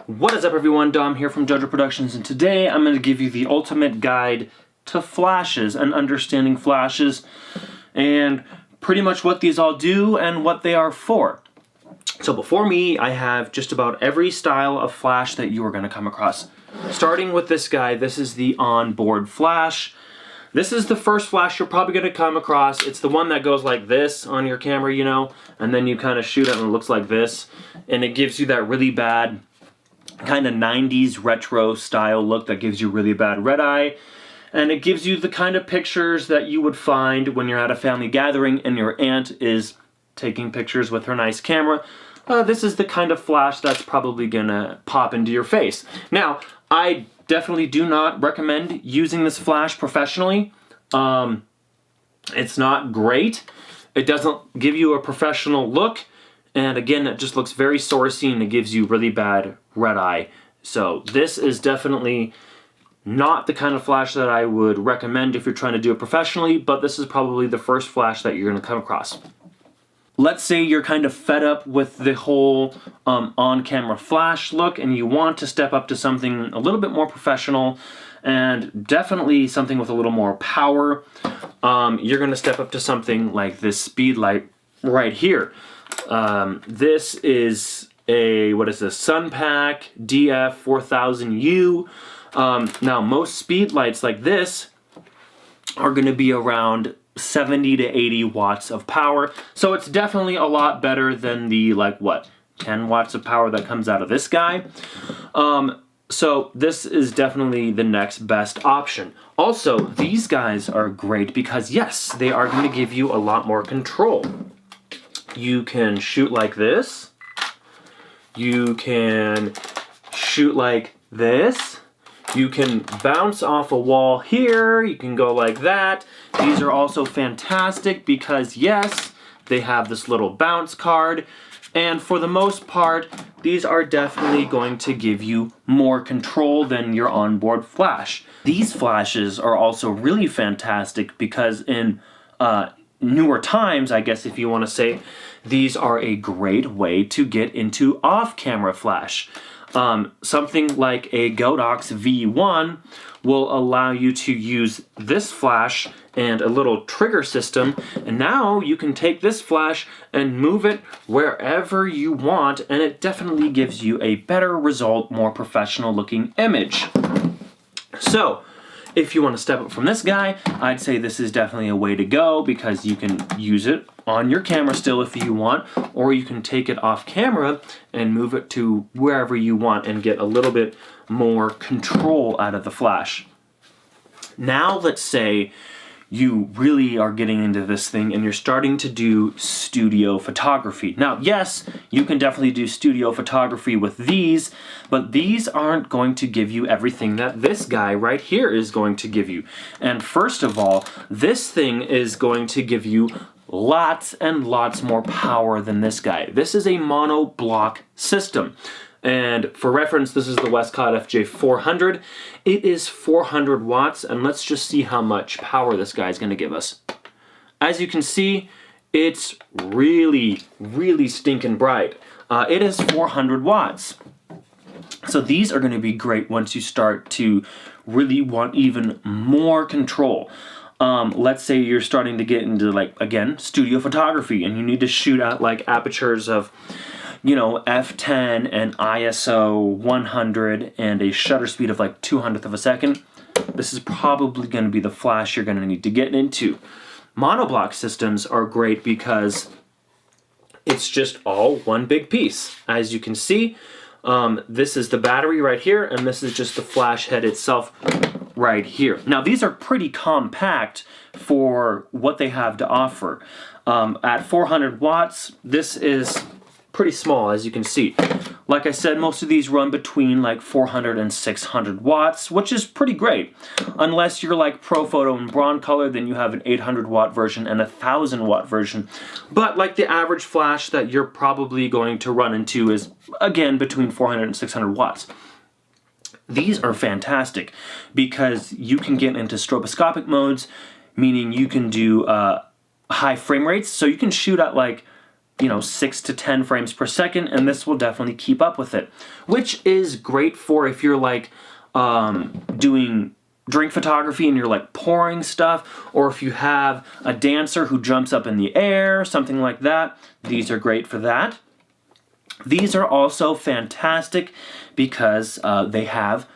What is up everyone, Dom here from JoJo Productions, and today I'm going to give you the ultimate guide to flashes and understanding flashes and pretty much what these all do and what they are for. So before me, I have just about every style of flash that you are going to come across. Starting with this guy, this is the onboard flash. This is the first flash you're probably going to come across. It's the one that goes like this on your camera, you know, and then you kind of shoot it and it looks like this, and it gives you that really bad kind of 90s retro style look that gives you really bad red eye, and it gives you the kind of pictures that you would find when you're at a family gathering and your aunt is taking pictures with her nice camera. This is the kind of flash that's probably gonna pop into your face. Now, I definitely do not recommend using this flash professionally. It's not great. It doesn't give you a professional look. And again, it just looks very sourcey and it gives you really bad red eye. So this is definitely not the kind of flash that I would recommend if you're trying to do it professionally, but this is probably the first flash that you're going to come across. Let's say you're kind of fed up with the whole on-camera flash look and you want to step up to something a little bit more professional and definitely something with a little more power. You're going to step up to something like this Speedlight right here. This is a, what is this, Sunpack DF4000U. Now most speed lights like this are going to be around 70 to 80 watts of power. So it's definitely a lot better than the, like, what, 10 watts of power that comes out of this guy. So this is definitely the next best option. Also, these guys are great because, yes, they are going to give you a lot more control. You can shoot like this. You can shoot like this. You can bounce off a wall here. You can go like that. These are also fantastic because, yes, they have this little bounce card. And for the most part, these are definitely going to give you more control than your onboard flash. These flashes are also really fantastic because in newer times, I guess if you want to say, these are a great way to get into off-camera flash. Something like a Godox V1 will allow you to use this flash and a little trigger system, and now you can take this flash and move it wherever you want, and it definitely gives you a better result, more professional looking image. So if you want to step up from this guy, I'd say this is definitely a way to go because you can use it on your camera still if you want, or you can take it off camera and move it to wherever you want and get a little bit more control out of the flash. Now let's say you really are getting into this thing and you're starting to do studio photography. Now, yes, you can definitely do studio photography with these, but these aren't going to give you everything that this guy right here is going to give you. And first of all, this thing is going to give you lots and lots more power than this guy. This is a mono block system. And for reference, this is the Westcott FJ400. It is 400 watts, and let's just see how much power this guy is going to give us. As you can see, it's really, really stinking bright. It is 400 watts. So these are going to be great once you start to really want even more control. Let's say you're starting to get into, like, again, studio photography, and you need to shoot at, like, apertures of, you know, f10 and ISO 100 and a shutter speed of like 200th of a second. This is probably going to be the flash you're going to need to get into. Monoblock systems are great because it's just all one big piece. As you can see, this is the battery right here, and this is just the flash head itself right here. Now, these are pretty compact for what they have to offer. At 400 watts, this is pretty small, as you can see. Like I said, most of these run between like 400 and 600 watts, which is pretty great. Unless you're like Profoto and Broncolor, then you have an 800 watt version and a 1000 watt version. But like the average flash that you're probably going to run into is, again, between 400 and 600 watts. These are fantastic because you can get into stroboscopic modes, meaning you can do high frame rates. So you can shoot at like 6 to 10 frames per second, and this will definitely keep up with it, which is great for if you're like doing drink photography and you're like pouring stuff, or if you have a dancer who jumps up in the air, something like that. These are great for that. These are also fantastic because they have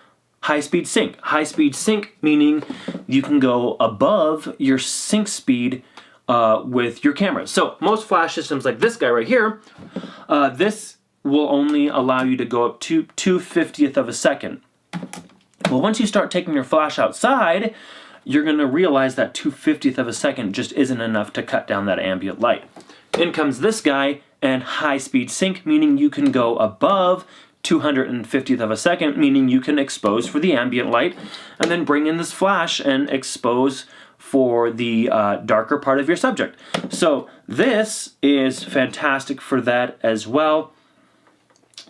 high-speed sync. High-speed sync meaning you can go above your sync speed with your camera. So most flash systems like this guy right here, this will only allow you to go up to 2/50th of a second. Well, once you start taking your flash outside, you're going to realize that 2/50th of a second just isn't enough to cut down that ambient light. In comes this guy and high-speed sync, meaning you can go above 250th of a second, meaning you can expose for the ambient light, and then bring in this flash and expose for the darker part of your subject. So this is fantastic for that as well.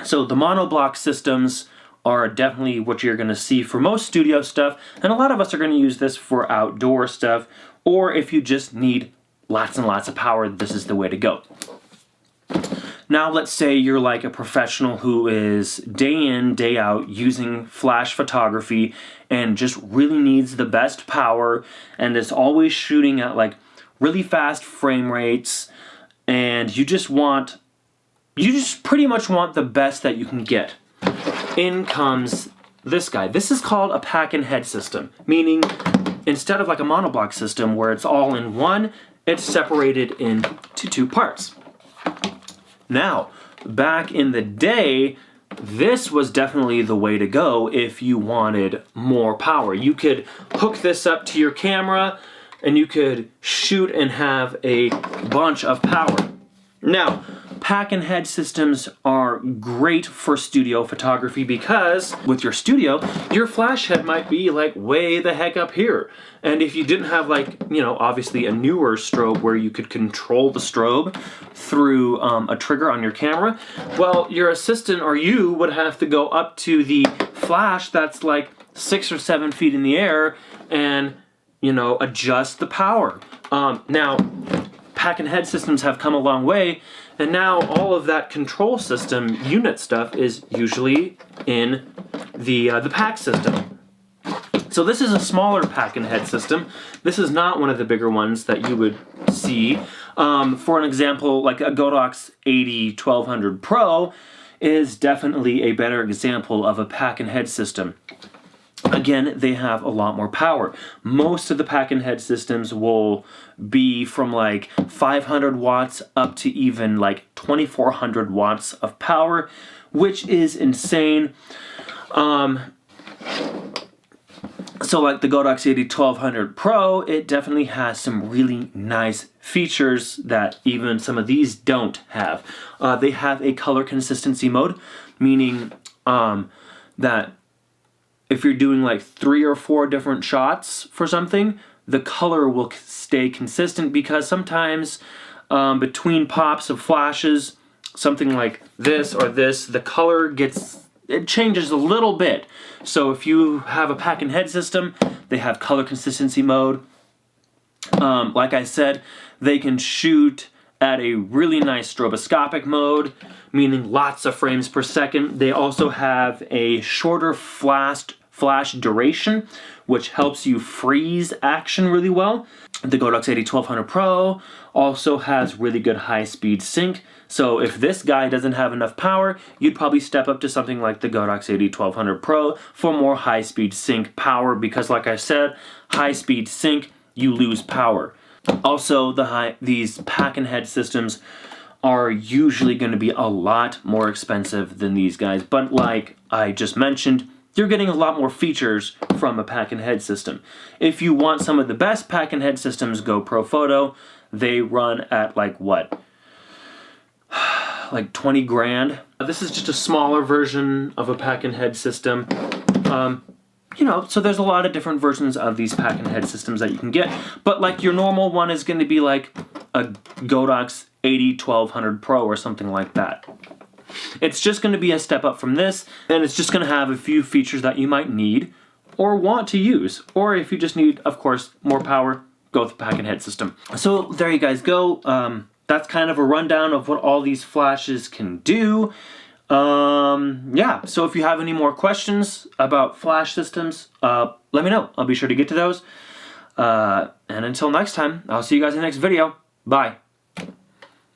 So the monoblock systems are definitely what you're going to see for most studio stuff, and a lot of us are going to use this for outdoor stuff, or if you just need lots and lots of power, this is the way to go. Now let's say you're like a professional who is day in, day out using flash photography and just really needs the best power and is always shooting at like really fast frame rates, and you just pretty much want the best that you can get. In comes this guy. This is called a pack and head system, meaning instead of like a monoblock system where it's all in one, it's separated into two parts. Now, back in the day, this was definitely the way to go if you wanted more power. You could hook this up to your camera and you could shoot and have a bunch of power. Now, pack and head systems are great for studio photography because with your studio, your flash head might be like way the heck up here. And if you didn't have like, obviously a newer strobe where you could control the strobe through a trigger on your camera, well, your assistant or you would have to go up to the flash that's like 6 or 7 feet in the air and, adjust the power. Now, pack and head systems have come a long way, and now all of that control system unit stuff is usually in the pack system. So this is a smaller pack and head system. This is not one of the bigger ones that you would see. For an example, like a Godox 80-1200 Pro is definitely a better example of a pack and head system. Again, they have a lot more power. Most of the pack and head systems will be from like 500 watts up to even like 2400 watts of power, which is insane. So like the Godox 80-1200 Pro, it definitely has some really nice features that even some of these don't have. They have a color consistency mode, meaning that if you're doing like 3 or 4 different shots for something, the color will stay consistent because sometimes between pops of flashes, something like this or this, the color it changes a little bit. So if you have a pack and head system, they have color consistency mode. Like I said, they can shoot at a really nice stroboscopic mode, meaning lots of frames per second. They also have a shorter flash duration, which helps you freeze action really well. The Godox 80-1200 Pro also has really good high-speed sync. So if this guy doesn't have enough power, you'd probably step up to something like the Godox 80-1200 Pro for more high-speed sync power because, like I said, high-speed sync, you lose power. Also, these pack and head systems are usually going to be a lot more expensive than these guys. But like I just mentioned, you're getting a lot more features from a pack and head system. If you want some of the best pack and head systems, GoPro Photo. They run at like what? Like 20 grand. This is just a smaller version of a pack and head system. So there's a lot of different versions of these pack and head systems that you can get. But like your normal one is going to be like a Godox 80-1200 Pro or something like that. It's just going to be a step up from this, and it's just going to have a few features that you might need or want to use. Or if you just need, of course, more power, go with the pack and head system. So there you guys go. that's kind of a rundown of what all these flashes can do. Yeah, so if you have any more questions about flash systems, let me know. I'll be sure to get to those. And until next time, I'll see you guys in the next video. Bye.